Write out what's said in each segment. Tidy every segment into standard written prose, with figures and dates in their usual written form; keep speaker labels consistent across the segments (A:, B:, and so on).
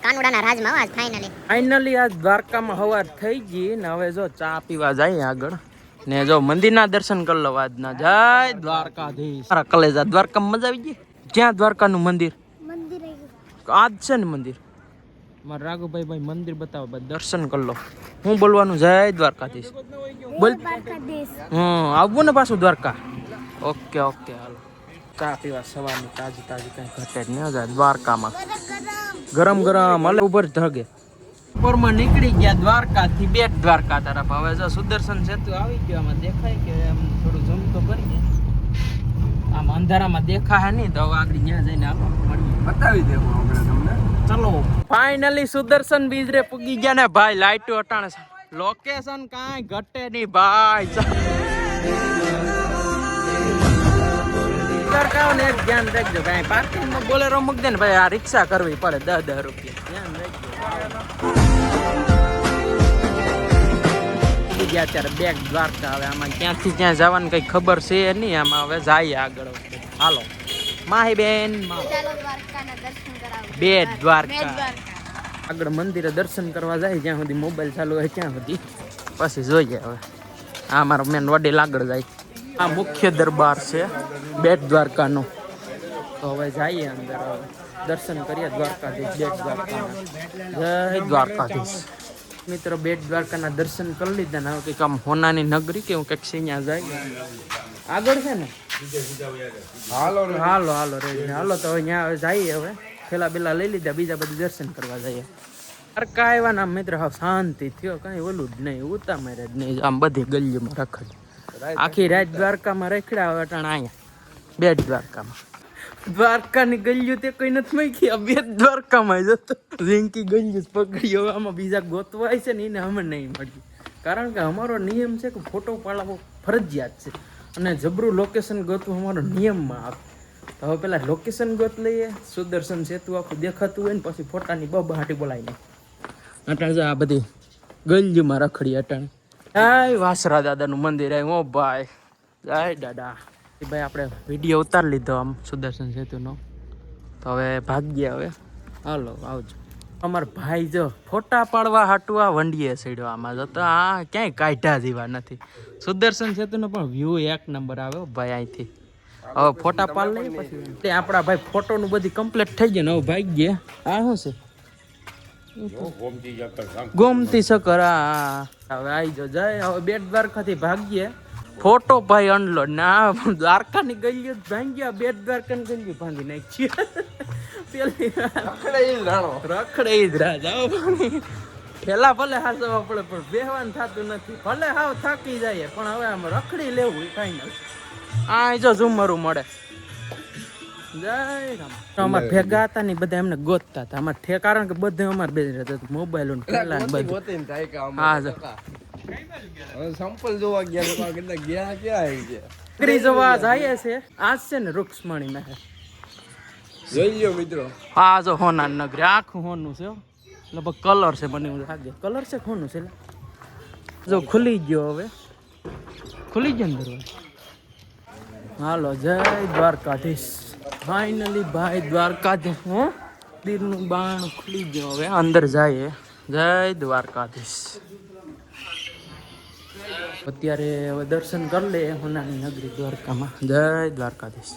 A: કાનુડાના રાજમાં આજ ફાઇનલી આજ દ્વારકામાં હવાર થઈ ગઈ ને હવે જો ચા પીવા જાય આગળ ને જો મંદિરના દર્શન કરી લો આજના. જય દ્વારકાધીશ. મારા કલેજા દ્વારકામાં મજા આવી ગઈ. ક્યાં દ્વારકાનું મંદિર? આજ છે ને મંદિર. મારા રાઘુભાઈ ભાઈ મંદિર બતાવો, દર્શન કરી લો. હું બોલવાનું? જય દ્વારકાધીશ બોલ. આવવું ને પાછું દ્વારકા. ઓકે ઓકે હાલો. ચા પીવા સવારની તાજી તાજી કઈ ઘટે જ નહીં જાય દ્વારકામાં. ગરમ ગરમ હલે ઉપર ધગે. ઉપરમાં નીકળી ગયા દ્વારકા થી બેટ દ્વારકા તરફ. હવે જો સુદર્શન સેતુ આવી ગયો. આમાં દેખાય કે એમ થોડું ઝૂમ તો કરીએ. આમ અંધારામાં દેખાય નહીં તો આગળ ત્યાં જઈને આપણે બતાવી દેવું આપણે તમને. ચલો ફાઇનલી સુદર્શન બીજ રે પૂગી ગયા ને ભાઈ. લાઈટો અટાણે લોકેશન કાંઈ ઘટે નહીં ભાઈ. ને એક ધ્યાન રાખજો ભાઈ, પાર્કિંગમાં બોલેરો મૂકી દે ને ભાઈ. આ રિક્ષા કરવી પડે 10-10 રૂપિયા. ધ્યાન રાખજો. ગયા અત્યારે બેટ દ્વારકા. હવે આમાં ક્યાંથી ક્યાં જવાનું કઈ ખબર છે નહીં. આમાં હવે જાય આગળ. હાલો માહી બેન, બેટ દ્વારકા આગળ મંદિરે દર્શન કરવા જાય. જ્યાં સુધી મોબાઈલ ચાલુ હોય ત્યાં સુધી, પછી જોઈએ. હવે આ મારો મેન વડીલ આગળ જાય. આ મુખ્ય દરબાર છે બેટ દ્વારકાનો. તો હવે જઈએ અંદર, દર્શન કરીએ દ્વારકાધીશ, બેટ દ્વારકાના. જય દ્વારકાધીશ. મિત્રો બેટ દ્વારકાના દર્શન કરી લીધા ને હવે કંઈક આમ હોનાની નગરી કેવું કંઈક અહીંયા જાય આગળ છે ને. હાલો હાલો હાલો રેડી હાલો. તો હવે ત્યાં જઈએ. હવે થેલા બેલા લઈ લીધા, બીજા બધું દર્શન કરવા જઈએ. દ્વારકા આવ્યા ને મિત્ર હાવ શાંતિ થયો. કઈ ઓલું જ નહીં, ઉતામેરે જ નહીં. આમ બધી ગલીઓમાં રખડ. આખી રાત દ્વારકામાં રખડ્યા. હવે અટાણા અહીંયા બેટ દ્વારકામાં. દ્વારકાની ગલીઓ તે કોઈ નથી મૂકી. બેટ દ્વારકામાં જતો રિંકી ગલીઓ પકડી. આમાં બીજા ગોતવાય છે ને એને અમે નહીં મળ્યું. કારણ કે અમારો નિયમ છે કે ફોટો પાડવો ફરજિયાત છે અને જબરું લોકેશન ગોતવું અમારો નિયમમાં આવે. તો હવે પેલા લોકેશન ગોત લઈએ. સુદર્શન સેતુ આખું દેખાતું હોય ને પછી ફોટાની બહાટી બોલાવી નાખે. અટાણે આ બધી ગલીઓમાં રખડી. અટાણે જય વાસરા દાદાનું મંદિર આવ્યું. ઓ ભાઈ જય દાદા. ભાઈ આપણે વિડીયો ઉતારી લીધો આમ સુદર્શન સેતુનો. તો હવે ભાગ્યા. હવે હાલો આવજો. અમારા ભાઈ જો ફોટા પાડવા હાટું આ વંડીએ સડ્યો. આમાં જો તો આ ક્યાંય કાઢ્યા જેવા નથી. સુદર્શન સેતુનો પણ વ્યૂ એક નંબર આવે ભાઈ અહીંથી. હવે ફોટા પાડ લઈએ પછી આપણા ભાઈ ફોટોનું બધી કમ્પ્લીટ થઈ ગયું ને હવે ભાગ્યે. આ શું છે? ગોમતી સકર. હવે આવી જો જાય. હવે બેટ દ્વારકાથી ભાગ્યે. ફોટો ભાઈ અનલોડ ના દ્વારકાની ગલીઓ ભાંગ્યા. બેટ દ્વારકાની ગલીઓ ભાંગી નાખી. રખડે જ રાજા. પેલા ભલે હાસવા પડે પણ બેહવાનું થતું નથી. ભલે હાવ થાકી જાય પણ હવે આમ રખડી લેવું ફાઈનલ. આ જો ઝુમરું મળે. જય રામ. અમારે ભેગા હતા ને બધા એમને ગોતતા હતા. અમારે કારણ કે બધે અમારે બે રહેતા મોબાઈલ હા
B: સંપલ જોવા ગયા. ગયા ક્યાં
A: નગરી જોવા જાય છે. આજ છે ને રૂક્ષ્મણી મહેલ.
B: જોઈ લ્યો મિત્રો.
A: આ જો હોના નગરી. આખું હોનું છે. લગભગ કલર છે. મને એવું લાગે કલર છે હોનું છે. જો ખુલી ગયો. હવે ખુલી ગયો ને દરવાજો. હાલો જય દ્વારકાધીશ. ફાઇનલી ભાઈ દ્વારકાધીશ મંદિરનું બાણ ખુલી ગયો. હવે અંદર જાય. જય દ્વારકાધીશ. અત્યારે હવે દર્શન કરી લે હોનાની નગરી દ્વારકામાં. જય દ્વારકાધીશ.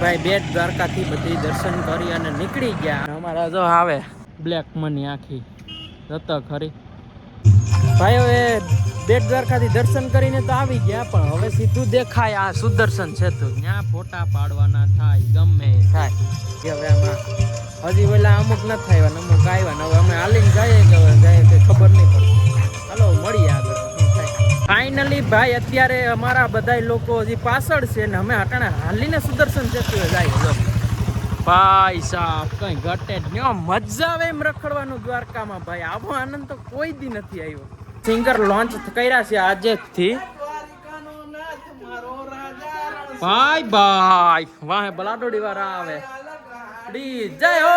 A: ભાઈ બેટ દ્વારકાથી બધી દર્શન કરી અને નીકળી ગયા. અમારા જો આવે બ્લેક મની આખી જતો ખરી. ભાઈ હવે બેટ દ્વારકાથી દર્શન કરીને તો આવી ગયા પણ હવે સીધું દેખાય આ સુદર્શન સેતુ. ત્યાં ફોટા પાડવાના થાય ગમે થાય. હવે આમાં હજી પેલા અમુક ન થાય અમુક આવ્યા ને હવે અમે હાલીને જઈએ કે હવે જાય કે ખબર નહીં પડે. હાલો મળીએ આગળ. ફાઇનલી ભાઈ અત્યારે અમારા બધા લોકો હજી પાછળ છે ને અમે હટાણે હાલીને સુદર્શન સેતુ જાય. ભાઈ સાહેબ કઈ ઘટે જ નહીં. મજા આવે એમ રખડવાનું દ્વારકામાં ભાઈ. આવો આનંદ તો કોઈ દી નથી આવ્યો. સિંગર લોન્ચ કર્યા છે આજે થી. ભાઈ ભાઈ વાહે બલાડોડી વાળા આવે. જય હો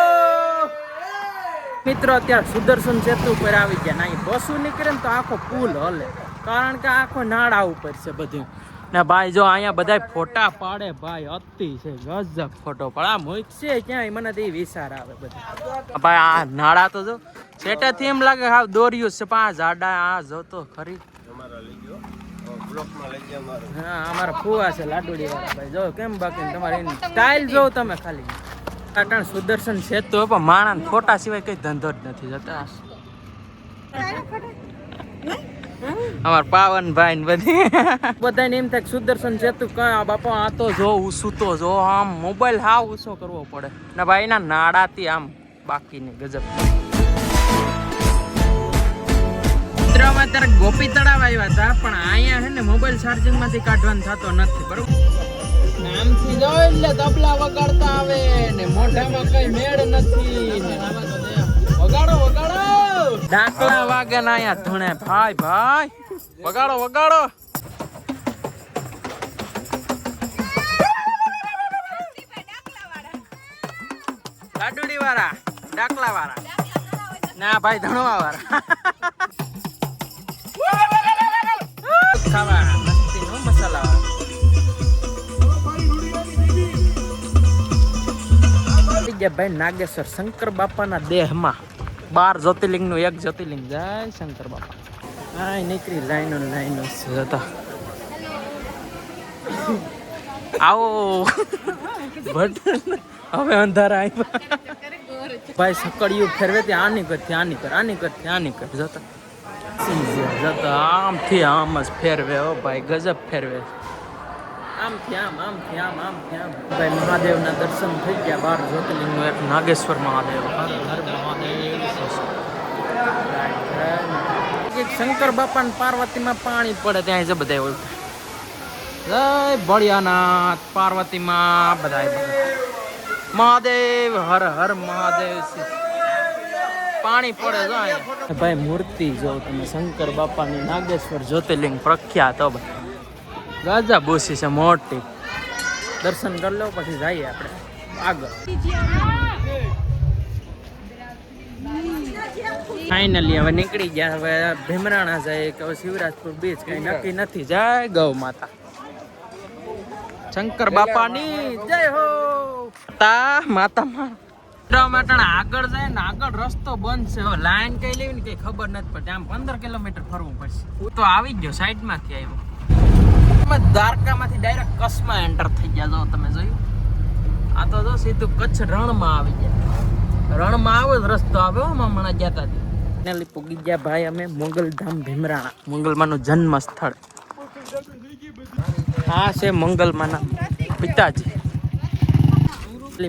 A: મિત્રો. અત્યારે સુદર્શન સેતુ ઉપર આવી ગયા. ના બસો નીકળે ને તો આખો પુલ હલે, કારણ કે આખો નાળા ઉપર છે બધું. ને ભાઈ જો અહીંયા બધા ફોટા પાડે ભાઈ. અતિ છે ગજબ ફોટો પાડે. આ મોઈક છે ક્યાંય મને તો વિચાર આવે બધા. ભાઈ આ નાળા તો જો સેટેથી એમ લાગે હાવ દોર્યું છે. પણ આ ઝાડા આ જો તો ખરી. હા અમારા ફુવા છે લાડુડી વાળા ભાઈ. જો કેમ બાકી તમારી સ્ટાઇલ જો તમે ખાલી. કારણ સુદર્શન સેતુ પણ માણસ ફોટા સિવાય કઈ ધંધો જ નથી જતા. અમાર પાવનભાઈ ને બધી બધાને એમ થાય સુદર્શન સેતુ કયા બાપા આ તો જો ઊંચું તો જો આમ મોબાઈલ હાવ ઊંચો કરવો પડે ને ભાઈ ના નાડાથી આમ બાકી ને ગજબ. મિત્રોમાં ત્યારે ગોપી તળાવ આવ્યા હતા, પણ અહીંયા હે ને મોબાઈલ ચાર્જિંગ માંથી કાઢવાનું થતો નથી બરોબર. નામથી જો એટલે તબલા વગાડતા આવે ને મોઢામાં કઈ મેળ નથી. વગાડો વગાડો ડાકલા વાગે ના અહીંયા ધૂણે. ભાઈ ભાઈ વગાડો વગાડો. લાડુડી વાળા ડાકલા વાળા ના ભાઈ ધણવા વાળા. ખાવા મસ્તી નો મસાલા વાળા. ભાઈ નાગેશ્વર શંકર બાપાના દેહમાં 12 જ્યોતિર્લિંગ નું એક જ્યોતિર્લિંગ. જય શંકર બાપા. હા નીકળી લાઈનો લાઈનો જતા. આવો હવે અંધારા આવ્યા ભાઈ. સકડિયું ફેરવે ત્યાં આની કર આની કર આની કર આની કર જતા જતા આમથી આમ જ ફેરવે. હો ભાઈ ગજબ ફેરવે. આમથી આમ આમથી આમ આમથી આમ. ભાઈ મહાદેવના દર્શન થઈ ગયા. 12 જ્યોતિર્લિંગનું એક નાગેશ્વર મહાદેવ. હર હર મહાદેવ. શંકર બાપા ને પાર્વતીમાં પાણી પડે ત્યાં જ બધા હોય. જય ભોળિયાનાથ. પાર્વતીમાં બધા મહાદેવ હર હર મહાદેવ. પાણી પડે જો ભાઈ. મૂર્તિ જો તમે શંકર બાપાની નાગેશ્વર જ્યોતિર્લિંગ પ્રખ્યાત. હો ભાઈ ગજબ ઓછી છે મોટી. દર્શન કરી લો પછી જઈએ આપણે આગળ. ફાઇનલી હવે નીકળી ગયા. હવે ભીમરાણા જાય કે શિવરાજપુર બીચ કઈ નક્કી નથી. જય ગૌ માતા. શંકર બાપાની જય હો. માતા માં આગળ જાય ને આગળ રસ્તો બંધ છે. હવે લાઈન કઈ લેવી ને કઈ ખબર નથી પડતી. આમ 15 કિલોમીટર ફરવું પડશે. હું તો આવી જ ગયો સાઈડ માંથી આવ્યો. દ્વારકા માંથી ડાયરેક્ટ કચ્છમાં એન્ટર થઈ ગયા. જો તમે જોયું આ તો જો સીધું કચ્છ રણમાં આવી ગયા. રણમાં આવો જ રસ્તો આવ્યો. હમણાં ગયા હતા પૂગી ગયા ભાઈ અમે મોગલધામ ભીમરાણા. મંગલમાનું જન્મ સ્થળ. આ છે મંગલમાના પિતાજી.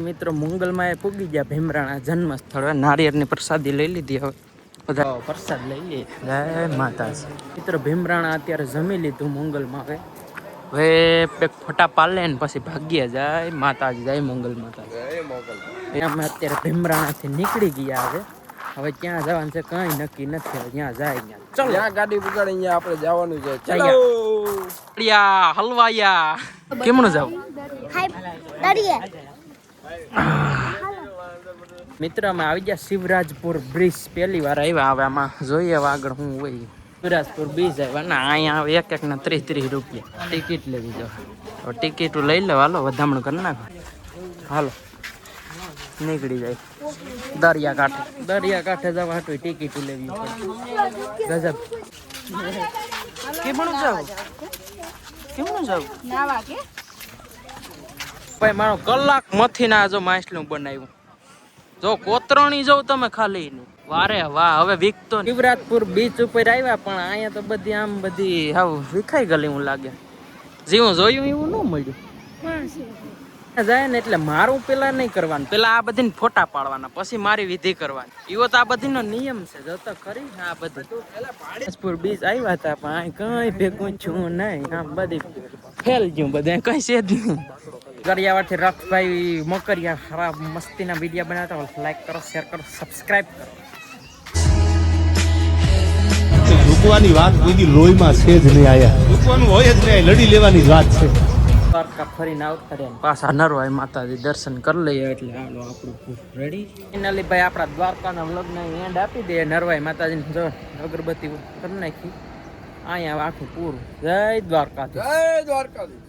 A: મિત્રો મંગલમાં એ પૂગી ગયા ભીમરાણા જન્મ સ્થળ. નારિયેળની પ્રસાદી લઈ લીધી. હવે બધા પ્રસાદ લઈ લઈએ. જય માતાજી. મિત્રો ભીમરાણા અત્યારે જમી લીધું મંગલમાં. હવે પેક ફોટા પાલે ને પછી ભાગ્યા. જય માતાજી. જય મંગલ માતાજી. અમે અત્યારે ભીમરાણાથી નીકળી ગયા. હવે ક્યાં જવાનું છે કઈ નક્કી નથી. ત્યાં જાય ચલો.
B: જ્યાં ગાડી પુગાડે અહીંયા આપણે જવાનું છે. ચલો
A: હલવાયા. કેમનું જાવ મિત્ર? અમે આવી ગયા શિવરાજપુર બ્રિજ. પહેલી વાર આવ્યા. હવે આમાં જોઈએ આગળ હું હોય. શિવરાજપુર બીચ આવ્યા ને અહીંયા હવે એક ના 30 રૂપિયા ટિકિટ લેવી જો. ટિકિટ લઈ લે. હાલો વધામણું કરી નાખો. હાલો નીકળી જાય દરિયા કાંઠે જવા હાટું ટિકિટ લેવી પડે. ગજબ. કેમનું જાવ ભાઈ? મારો કલાક મથી ના જો માછલું બનાવ્યું. જો કોતરણી જવું તમે ખાલી વારે વાહ. હવે વીકતો શિવરાજપુર બીચ ઉપર આવ્યા પણ અહીંયા તો બધી આમ બધી હાવ વિખાઈ ગયેલી હું લાગે. જેવું જોયું એવું ન મળ્યું. જાય ને એટલે મારું પેલા નહીં કરવાનું. પેલા આ બધી ફોટા પાડવાના પછી મારી વિધિ કરવાની. એવો તો આ બધી નો નિયમ છે. જતો ખરી આ બધી. શિવરાજપુર બીચ આવ્યા હતા પણ કઈ ભેગું છું નહીં. આમ બધી ફેલ ગયું બધા કઈ છે જ નહીં. કરિયાવાડથી રક્ષભાઈ મોકરિયા ખરાબ મસ્તીના વિડીયો બનાવતા હોય લાઈક કરો શેર કરો સબસ્ક્રાઇબ કરો.
C: ઝૂકવાની વાત કોઈ લોહીમાં છે જ નહીં આયા ઝૂકવાનું હોય જ નહીં લડી લેવાની જ વાત છે.
A: દ્વારકા ફરીને આવતા રહ્યા પાછા નરવાઈ માતાજી દર્શન કરી લઈએ એટલે હાલો આપણું રેડી ફાઇનલી ભાઈ આપણા દ્વારકાના વ્લોગને એન્ડ આપી દે. નરવાઈ માતાજીને જો અગરબત્તી કરી નાખી અહીંયા આખું પૂરું. જય દ્વારકાથી.
B: જય દ્વારકાધીશ.